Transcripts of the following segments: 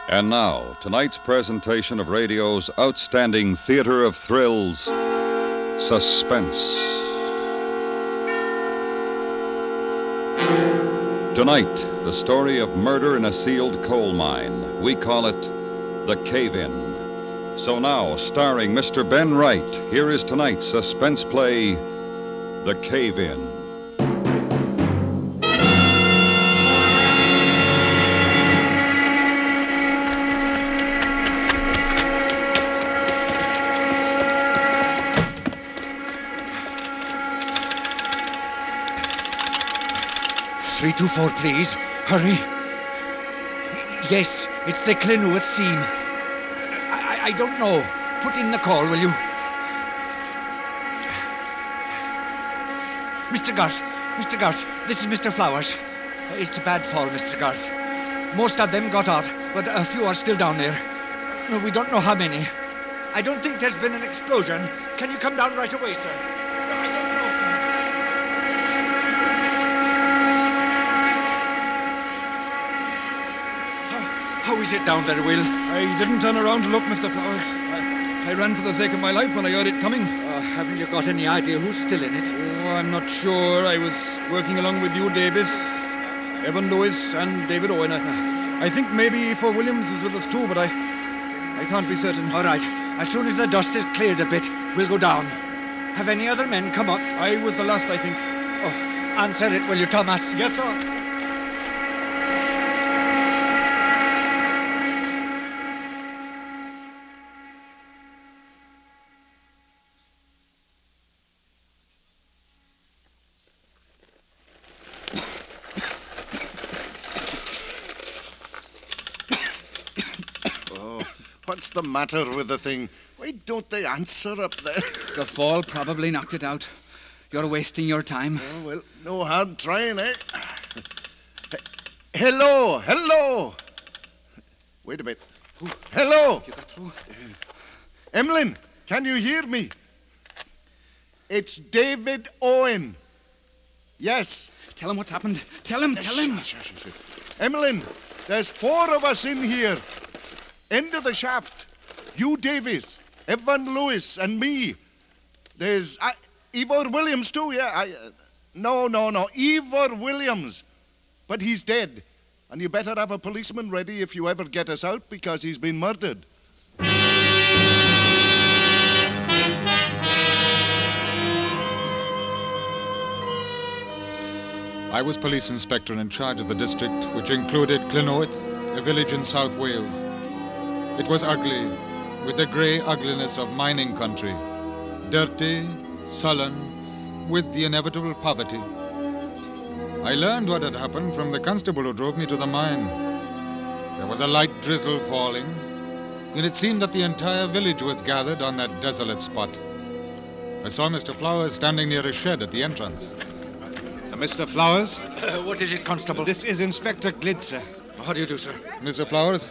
And now, tonight's presentation of radio's outstanding theater of thrills, Suspense. Tonight, the story of murder in a sealed coal mine. We call it The Cave-In. So now, starring Mr. Ben Wright, here is tonight's suspense play, The Cave-In. 324, please. Hurry. Yes, it's the Clenouet scene. I don't know. Put in the call, will you? Mr. Garth, this is Mr. Flowers. It's a bad fall, Mr. Garth. Most of them got out, but a few are still down there. No, we don't know how many. I don't think there's been an explosion. Can you come down right away, sir? I don't know, sir. How is it down there, Will? I didn't turn around to look, Mr. Flowers. I ran for the sake of my life when I heard it coming. Haven't you got any idea who's still in it? Oh, I'm not sure. I was working along with you, Davis, Evan Lewis, and David Owen. I think maybe for Williams is with us too, but I can't be certain. All right. As soon as the dust is cleared a bit, we'll go down. Have any other men come up? I was the last, I think. Oh, answer it, will you, Thomas? Yes, sir. What's the matter with the thing? Why don't they answer up there? The fall probably knocked it out. You're wasting your time. Oh, well, no hard trying, eh? Hello. Wait a bit. Hello. You got through? Emlyn, can you hear me? It's David Owen. Yes. Tell him what's happened. Tell him. Sure. Emlyn, there's 4 of us in here. End of the shaft. You, Davis, Evan Lewis, and me. There's Ivor Williams, too, yeah. No. Ivor Williams. But he's dead. And you better have a policeman ready if you ever get us out, because he's been murdered. I was police inspector in charge of the district, which included Clenouet, a village in South Wales. It was ugly, with the grey ugliness of mining country. Dirty, sullen, with the inevitable poverty. I learned what had happened from the constable who drove me to the mine. There was a light drizzle falling, and it seemed that the entire village was gathered on that desolate spot. I saw Mr. Flowers standing near a shed at the entrance. Mr. Flowers? What is it, Constable? This is Inspector Glid, sir. How do you do, sir? Mr. Flowers,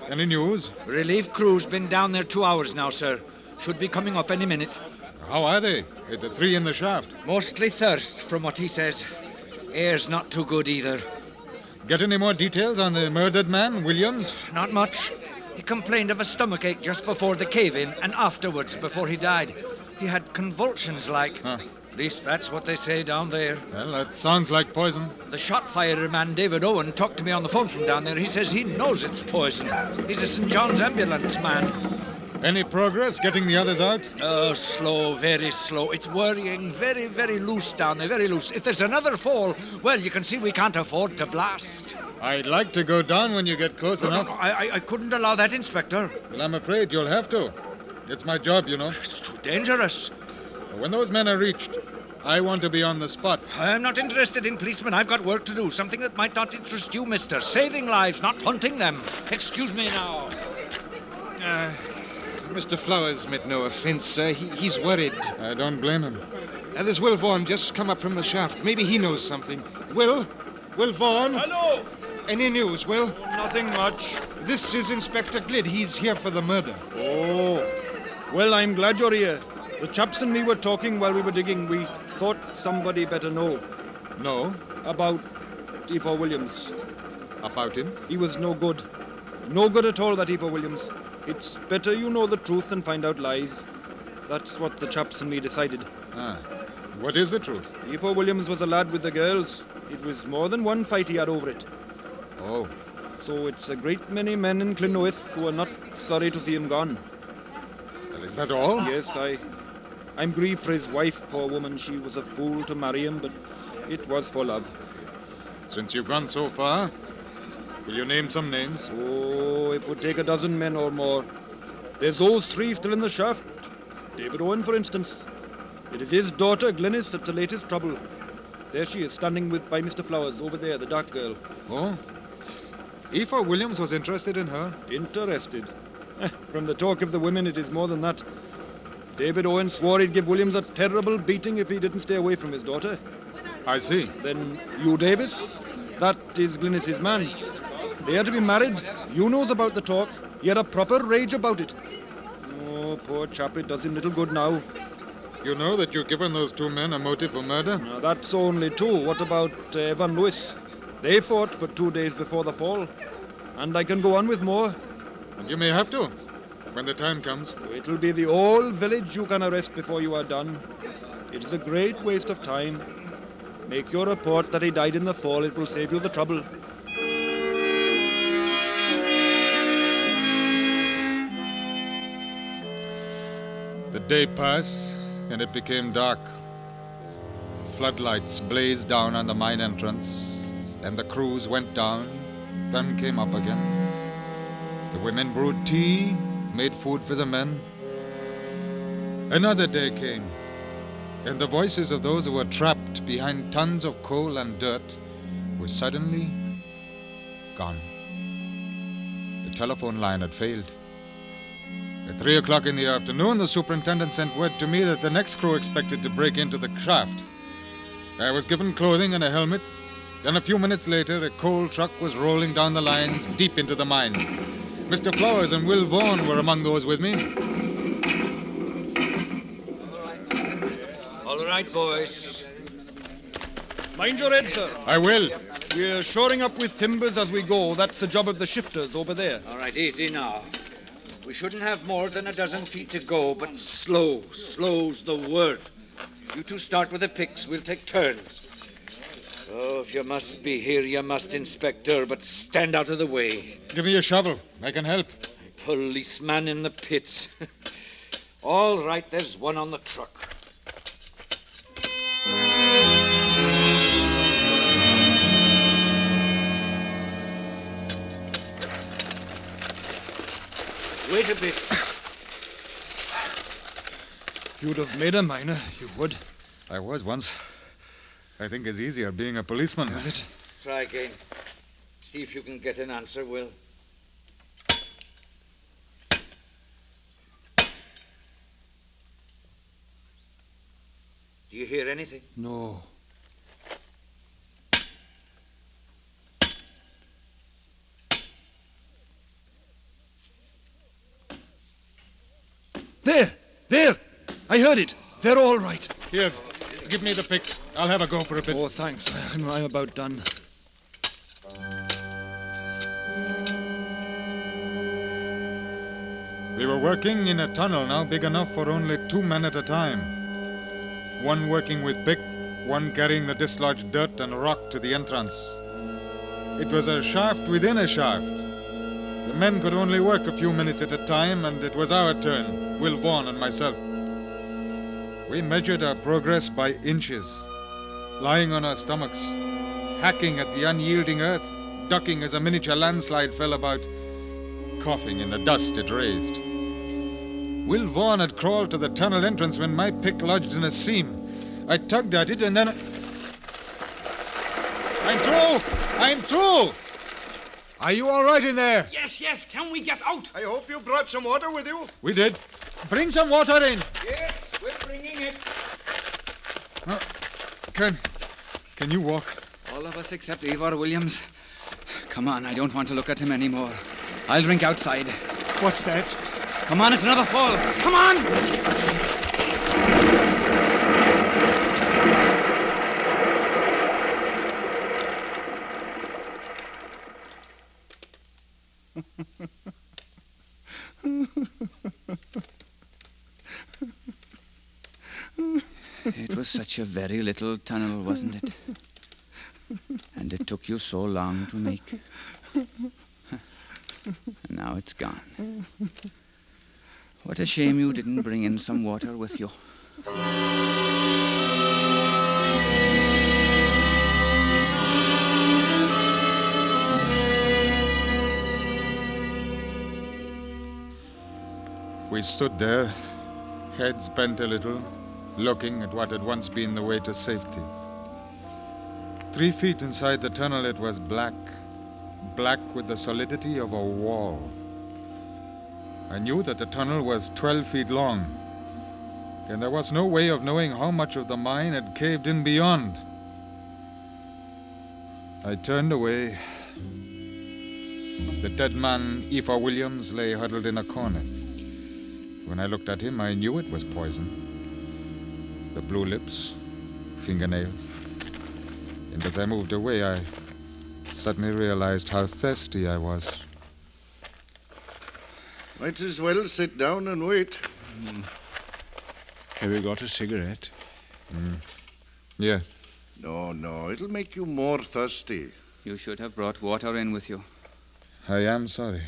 any news? Relief crew's been down there 2 hours now, sir. Should be coming up any minute. How are they? The 3 in the shaft. Mostly thirst, from what he says. Air's not too good either. Get any more details on the murdered man, Williams? Not much. He complained of a stomachache just before the cave-in and afterwards, before he died. He had convulsions like. Huh. At least that's what they say down there. Well, that sounds like poison. The shot fireman, David Owen, talked to me on the phone from down there. He says he knows it's poison. He's a St. John's ambulance man. Any progress getting the others out? Oh, slow, very slow. It's worrying. Very, very loose down there, very loose. If there's another fall, well, you can see we can't afford to blast. I'd like to go down when you get close enough. No, I couldn't allow that, Inspector. Well, I'm afraid you'll have to. It's my job, you know. It's too dangerous. When those men are reached, I want to be on the spot. I'm not interested in policemen. I've got work to do. Something that might not interest you, mister. Saving lives, not hunting them. Excuse me now. Mr. Flowers meant no offense, sir. He's worried. I don't blame him. There's Will Vaughan just come up from the shaft. Maybe he knows something. Will Vaughan? Hello. Any news, Will? Nothing much. This is Inspector Glid. He's here for the murder. Oh. Well, I'm glad you're here. The chaps and me were talking while we were digging. We thought somebody better know. No? About Ivor Williams. About him? He was no good. No good at all, that Eva Williams. It's better you know the truth than find out lies. That's what the chaps and me decided. Ah. What is the truth? Eva Williams was a lad with the girls. It was more than one fight he had over it. Oh. So it's a great many men in Clynoweth who are not sorry to see him gone. Well, is that all? Yes, I'm grieved for his wife, poor woman. She was a fool to marry him, but it was for love. Since you've gone so far, will you name some names? Oh, it would take a dozen men or more. There's those three still in the shaft. David Owen, for instance. It is his daughter, Glynis, that's the latest trouble. There she is, standing by Mr. Flowers, over there, the dark girl. Oh? Eva Williams was interested in her? Interested? From the talk of the women, it is more than that. David Owen swore he'd give Williams a terrible beating if he didn't stay away from his daughter. I see. Then Hugh Davis, that is Glynis's man. They are to be married. Hugh knows about the talk. He had a proper rage about it. Oh, poor chap, it does him little good now. You know that you've given those two men a motive for murder? Now, that's only two. What about Evan Lewis? They fought for 2 days before the fall. And I can go on with more. And you may have to, when the time comes. It'll be the whole village you can arrest before you are done. It is a great waste of time. Make your report that he died in the fall. It will save you the trouble. The day passed, and it became dark. Floodlights blazed down on the mine entrance, and the crews went down, then came up again. The women brewed tea, made food for the men. Another day came, and the voices of those who were trapped behind tons of coal and dirt were suddenly gone. The telephone line had failed. At 3 o'clock in the afternoon, the superintendent sent word to me that the next crew expected to break into the shaft. I was given clothing and a helmet. Then a few minutes later, a coal truck was rolling down the lines deep into the mine. Mr. Flowers and Will Vaughan were among those with me. All right, boys. Mind your head, sir. I will. We're shoring up with timbers as we go. That's the job of the shifters over there. All right, easy now. We shouldn't have more than a dozen feet to go, but slow. Slow's the word. You two start with the picks. We'll take turns. Oh, if you must be here, you must, Inspector, but stand out of the way. Give me a shovel. I can help. Policeman in the pits. All right, there's one on the truck. Wait a bit. You'd have made a miner, you would. I was once. I think it's easier being a policeman. Is it? Try again. See if you can get an answer, Will. Do you hear anything? No. There! I heard it. They're all right. Here, give me the pick. I'll have a go for a bit. Oh, thanks. I'm about done. We were working in a tunnel now big enough for only 2 men at a time. One working with pick, one carrying the dislodged dirt and rock to the entrance. It was a shaft within a shaft. The men could only work a few minutes at a time, and it was our turn, Will Vaughan and myself. We measured our progress by inches, lying on our stomachs, hacking at the unyielding earth, ducking as a miniature landslide fell about, coughing in the dust it raised. Will Vaughan had crawled to the tunnel entrance when my pick lodged in a seam. I tugged at it and then... I'm through! I'm through! Are you all right in there? Yes, can we get out? I hope you brought some water with you. We did. Bring some water in. Yes, we're bringing it. Can you walk? All of us except Ivor Williams. Come on, I don't want to look at him anymore. I'll drink outside. What's that? Come on, it's another fall. Come on! It was such a very little tunnel, wasn't it? And it took you so long to make. And now it's gone. What a shame you didn't bring in some water with you. We stood there, heads bent a little, looking at what had once been the way to safety. 3 feet inside the tunnel, it was black. Black with the solidity of a wall. I knew that the tunnel was 12 feet long, and there was no way of knowing how much of the mine had caved in beyond. I turned away. The dead man, Eva Williams, lay huddled in a corner. When I looked at him, I knew it was poison. The blue lips, fingernails. And as I moved away, I suddenly realized how thirsty I was. Might as well sit down and wait. Have you got a cigarette? Yes. No, it'll make you more thirsty. You should have brought water in with you. I am sorry.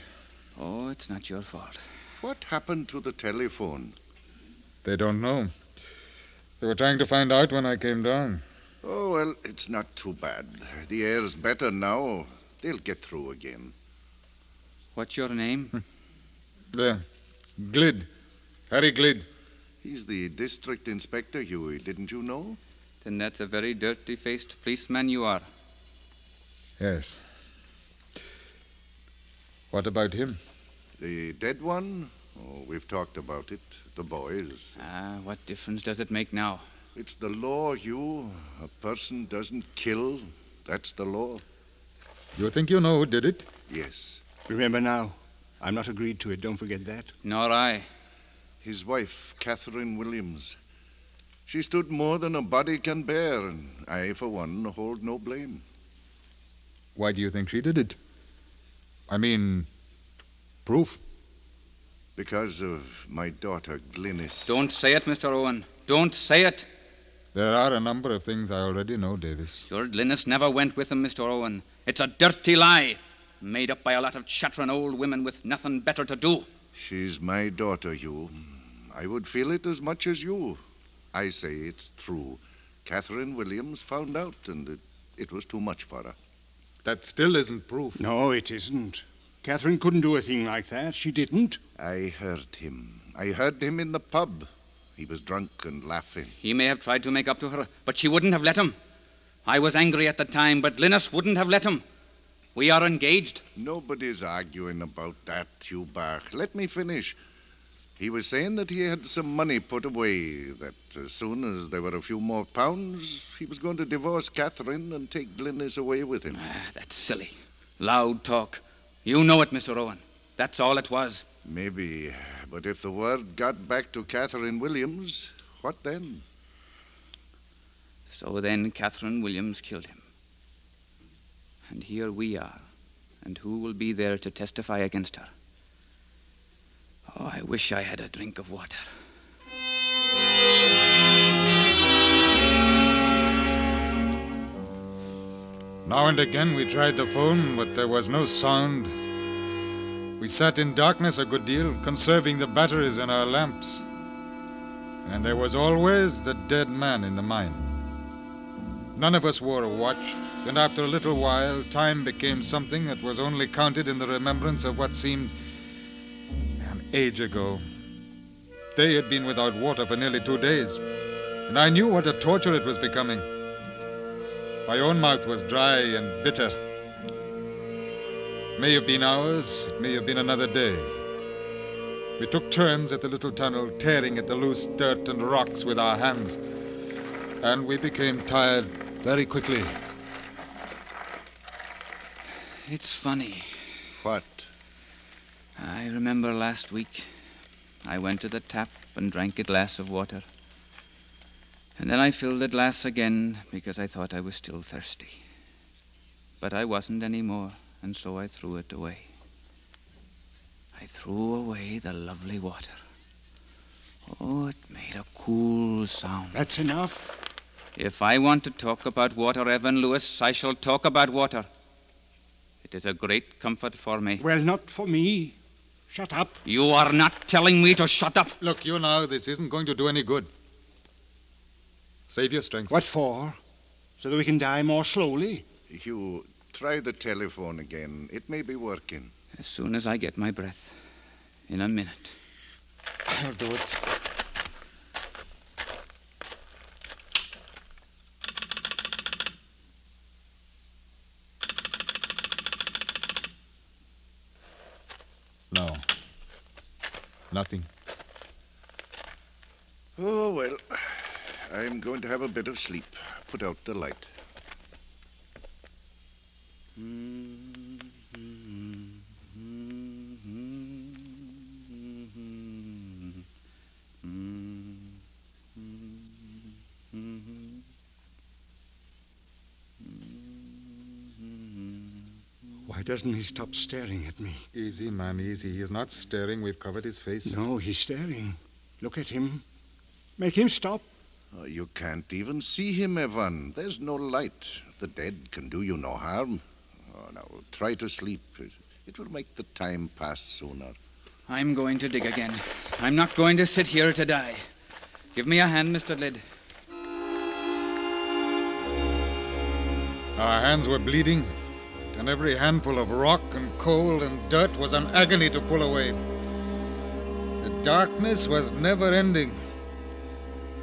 Oh, it's not your fault. What happened to the telephone? They don't know. They were trying to find out when I came down. Oh, well, it's not too bad. The air's better now. They'll get through again. What's your name? There. Glid. Harry Glid. He's the district inspector, Huey. Didn't you know? Then that's a very dirty-faced policeman you are. Yes. What about him? The dead one? Oh, we've talked about it. The boys. What difference does it make now? It's the law, Hugh. A person doesn't kill. That's the law. You think you know who did it? Yes. Remember now, I'm not agreed to it. Don't forget that. Nor I. His wife, Catherine Williams. She stood more than a body can bear, and I, for one, hold no blame. Why do you think she did it? I mean, proof. Because of my daughter, Glynis. Don't say it, Mr. Owen. Don't say it. There are a number of things I already know, Davis. Your Glynis never went with him, Mr. Owen. It's a dirty lie, made up by a lot of chattering old women with nothing better to do. She's my daughter, Hugh. I would feel it as much as you. I say it's true. Catherine Williams found out, and it was too much for her. That still isn't proof. No, it isn't. Catherine couldn't do a thing like that. She didn't. I heard him. I heard him in the pub. He was drunk and laughing. He may have tried to make up to her, but she wouldn't have let him. I was angry at the time, but Glynis wouldn't have let him. We are engaged. Nobody's arguing about that, Hugh Bach. Let me finish. He was saying that he had some money put away, that as soon as there were a few more pounds, he was going to divorce Catherine and take Glynis away with him. That's silly. Loud talk. You know it, Mr. Owen. That's all it was. Maybe, but if the word got back to Catherine Williams, what then? So then Catherine Williams killed him. And here we are. And who will be there to testify against her? Oh, I wish I had a drink of water. Now and again we tried the phone, but there was no sound. We sat in darkness a good deal, conserving the batteries in our lamps. And there was always the dead man in the mine. None of us wore a watch, and after a little while, time became something that was only counted in the remembrance of what seemed an age ago. They had been without water for nearly 2 days, and I knew what a torture it was becoming. My own mouth was dry and bitter. It may have been hours, it may have been another day. We took turns at the little tunnel, tearing at the loose dirt and rocks with our hands. And we became tired very quickly. It's funny. What? I remember last week I went to the tap and drank a glass of water. And then I filled the glass again because I thought I was still thirsty. But I wasn't anymore, and so I threw it away. I threw away the lovely water. Oh, it made a cool sound. That's enough. If I want to talk about water, Evan Lewis, I shall talk about water. It is a great comfort for me. Well, not for me. Shut up. You are not telling me to shut up. Look, you know, this isn't going to do any good. Save your strength. What for? So that we can die more slowly? Hugh, try the telephone again. It may be working. As soon as I get my breath. In a minute. I'll do it. No. Nothing. Oh, well, I'm going to have a bit of sleep. Put out the light. Why doesn't he stop staring at me? Easy, man, easy. He's not staring. We've covered his face. No, he's staring. Look at him. Make him stop. Oh, you can't even see him, Evan. There's no light. The dead can do you no harm. Oh, now, try to sleep. It will make the time pass sooner. I'm going to dig again. I'm not going to sit here to die. Give me a hand, Mr. Lid. Our hands were bleeding, and every handful of rock and coal and dirt was an agony to pull away. The darkness was never ending,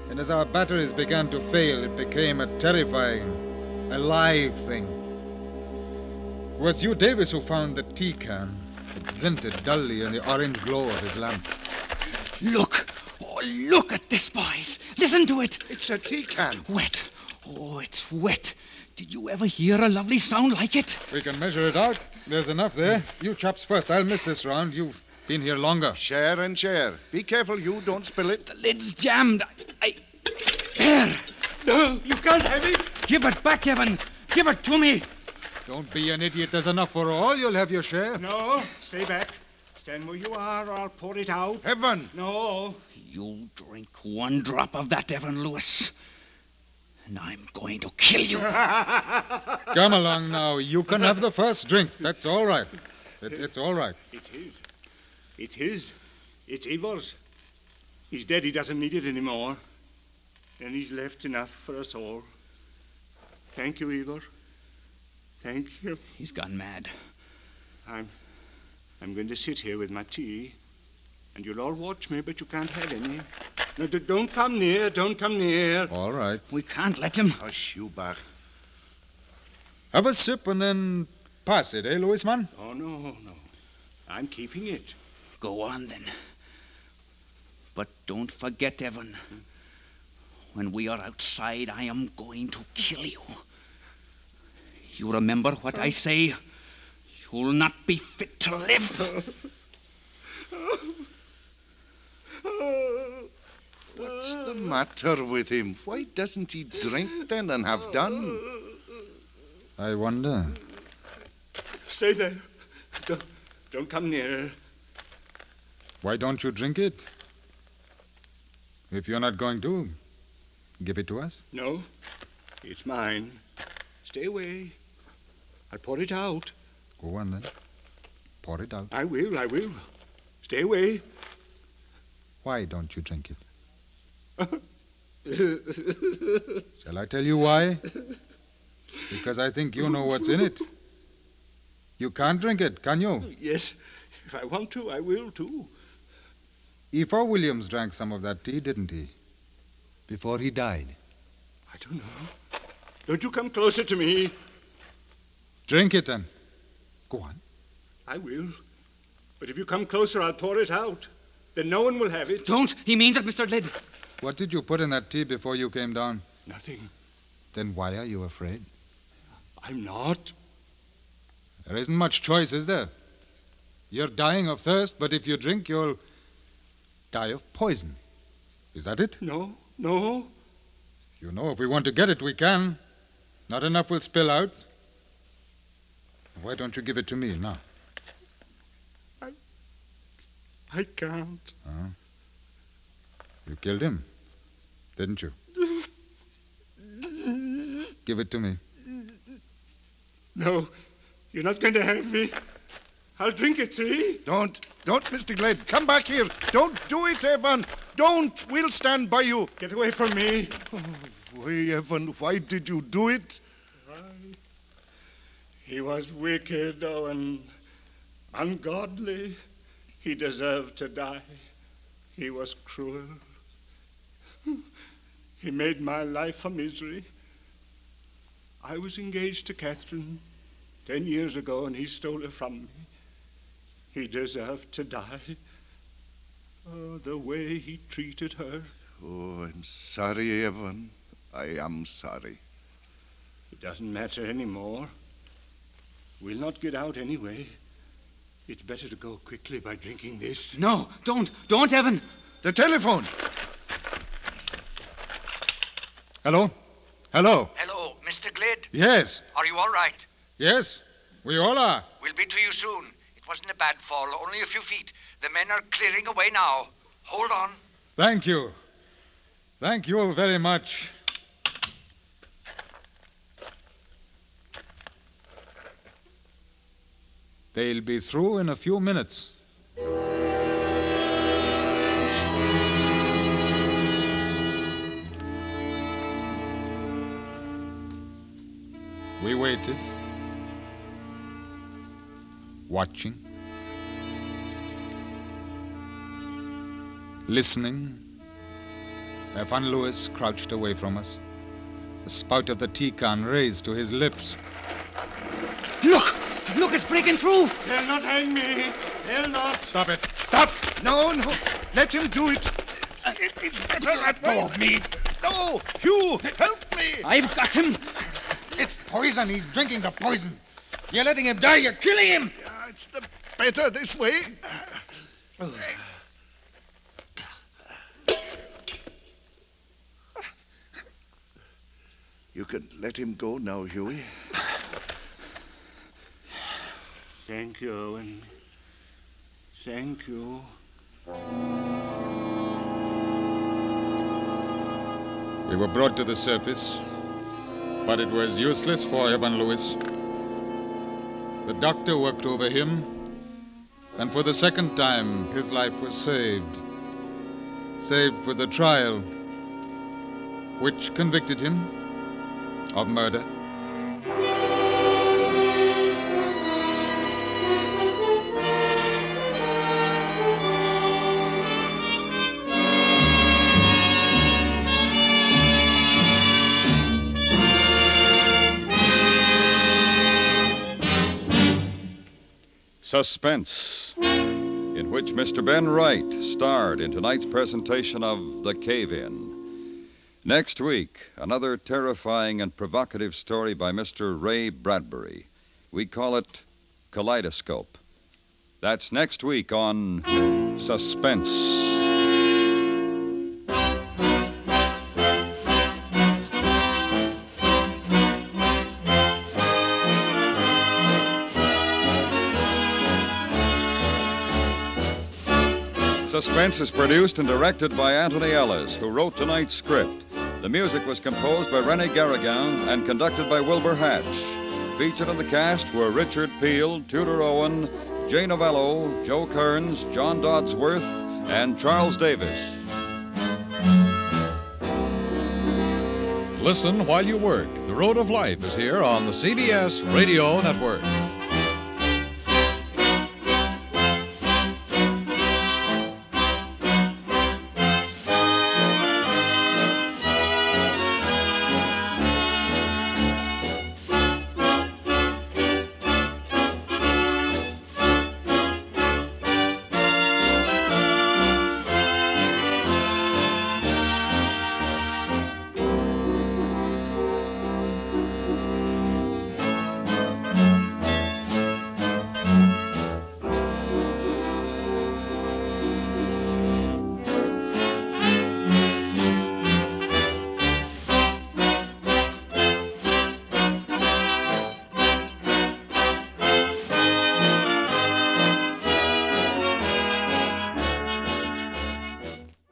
and as our batteries began to fail, it became a terrifying, alive thing. It was you, Davis, who found the tea can. It glinted dully in the orange glow of his lamp. Look! Oh, look at this, boys. Listen to it. It's a tea can. Wet. Oh, it's wet. Did you ever hear a lovely sound like it? We can measure it out. There's enough there. You chaps first. I'll miss this round. You've been here longer. Share and share. Be careful, you don't spill it. The lid's jammed. There. No, you can't have it. Give it back, Evan. Give it to me. Don't be an idiot. There's enough for all. You'll have your share. No, stay back. Stand where you are, or I'll pour it out. Evan! No. You drink one drop of that, Evan Lewis, and I'm going to kill you. Come along now. You can have the first drink. That's all right. It's all right. It's his. It's his. It's Ivor's. He's dead. He doesn't need it anymore. And he's left enough for us all. Thank you, Ivor. Thank you. He's gone mad. I'm going to sit here with my tea, and you'll all watch me, but you can't have any. No, don't come near. Don't come near. All right. We can't let him. Hush, you back. Have a sip and then pass it, eh, Louis, man? Oh, no. I'm keeping it. Go on, then. But don't forget, Evan. When we are outside, I am going to kill you. You remember what I say? You'll not be fit to live. What's the matter with him? Why doesn't he drink then and have done? I wonder. Stay there. Don't come near. Why don't you drink it? If you're not going to, give it to us. No, it's mine. Stay away. I'll pour it out. Go on, then. Pour it out. I will. Stay away. Why don't you drink it? Shall I tell you why? Because I think you know what's in it. You can't drink it, can you? Yes, if I want to, I will, too. Ivor Williams drank some of that tea, didn't he? Before he died. I don't know. Don't you come closer to me. Drink it, then. Go on. I will. But if you come closer, I'll pour it out. Then no one will have it. Don't. He means it, Mr. Lid. What did you put in that tea before you came down? Nothing. Then why are you afraid? I'm not. There isn't much choice, is there? You're dying of thirst, but if you drink, you'll die of poison. Is that it? No. You know, if we want to get it, we can. Not enough will spill out. Why don't you give it to me now? I can't. Huh? You killed him, didn't you? Give it to me. No, you're not going to have me. I'll drink it, see? Don't, Mr. Gled. Come back here. Don't do it, Evan. Don't. We'll stand by you. Get away from me. Oh, why, Evan, why did you do it? He was wicked, Owen. Ungodly. He deserved to die. He was cruel. He made my life a misery. I was engaged to Catherine 10 years ago, and he stole her from me. He deserved to die. Oh, the way he treated her. Oh, I'm sorry, Evan. I am sorry. It doesn't matter anymore. We'll not get out anyway. It's better to go quickly by drinking this. No, don't, Evan. The telephone. Hello? Hello? Hello, Mr. Glade. Yes. Are you all right? Yes, we all are. We'll be to you soon. It wasn't a bad fall, only a few feet. The men are clearing away now. Hold on. Thank you. Thank you very much. They'll be through in a few minutes. We waited, watching, listening. Evan Lewis crouched away from us, the spout of the tea can raised to his lips. Look, it's breaking through. They'll not hang me. They'll not. Stop it! Stop! No. Let him do it. It's better let go of me. No, Hugh, help me. I've got him. It's poison. He's drinking the poison. You're letting him die. You're killing him. It's the better this way. You can let him go now, Hughie. Thank you, Owen. Thank you. We were brought to the surface, but it was useless for Evan Lewis. The doctor worked over him, and for the second time, his life was saved. Saved for the trial, which convicted him of murder. Suspense, in which Mr. Ben Wright starred in tonight's presentation of The Cave-In. Next week, another terrifying and provocative story by Mr. Ray Bradbury. We call it Kaleidoscope. That's next week on Suspense. Suspense is produced and directed by Anthony Ellis, who wrote tonight's script. The music was composed by René Garrigan and conducted by Wilbur Hatch. Featured in the cast were Richard Peel, Tudor Owen, Jay Novello, Joe Kearns, John Dodsworth, and Charles Davis. Listen while you work. The Road of Life is here on the CBS Radio Network.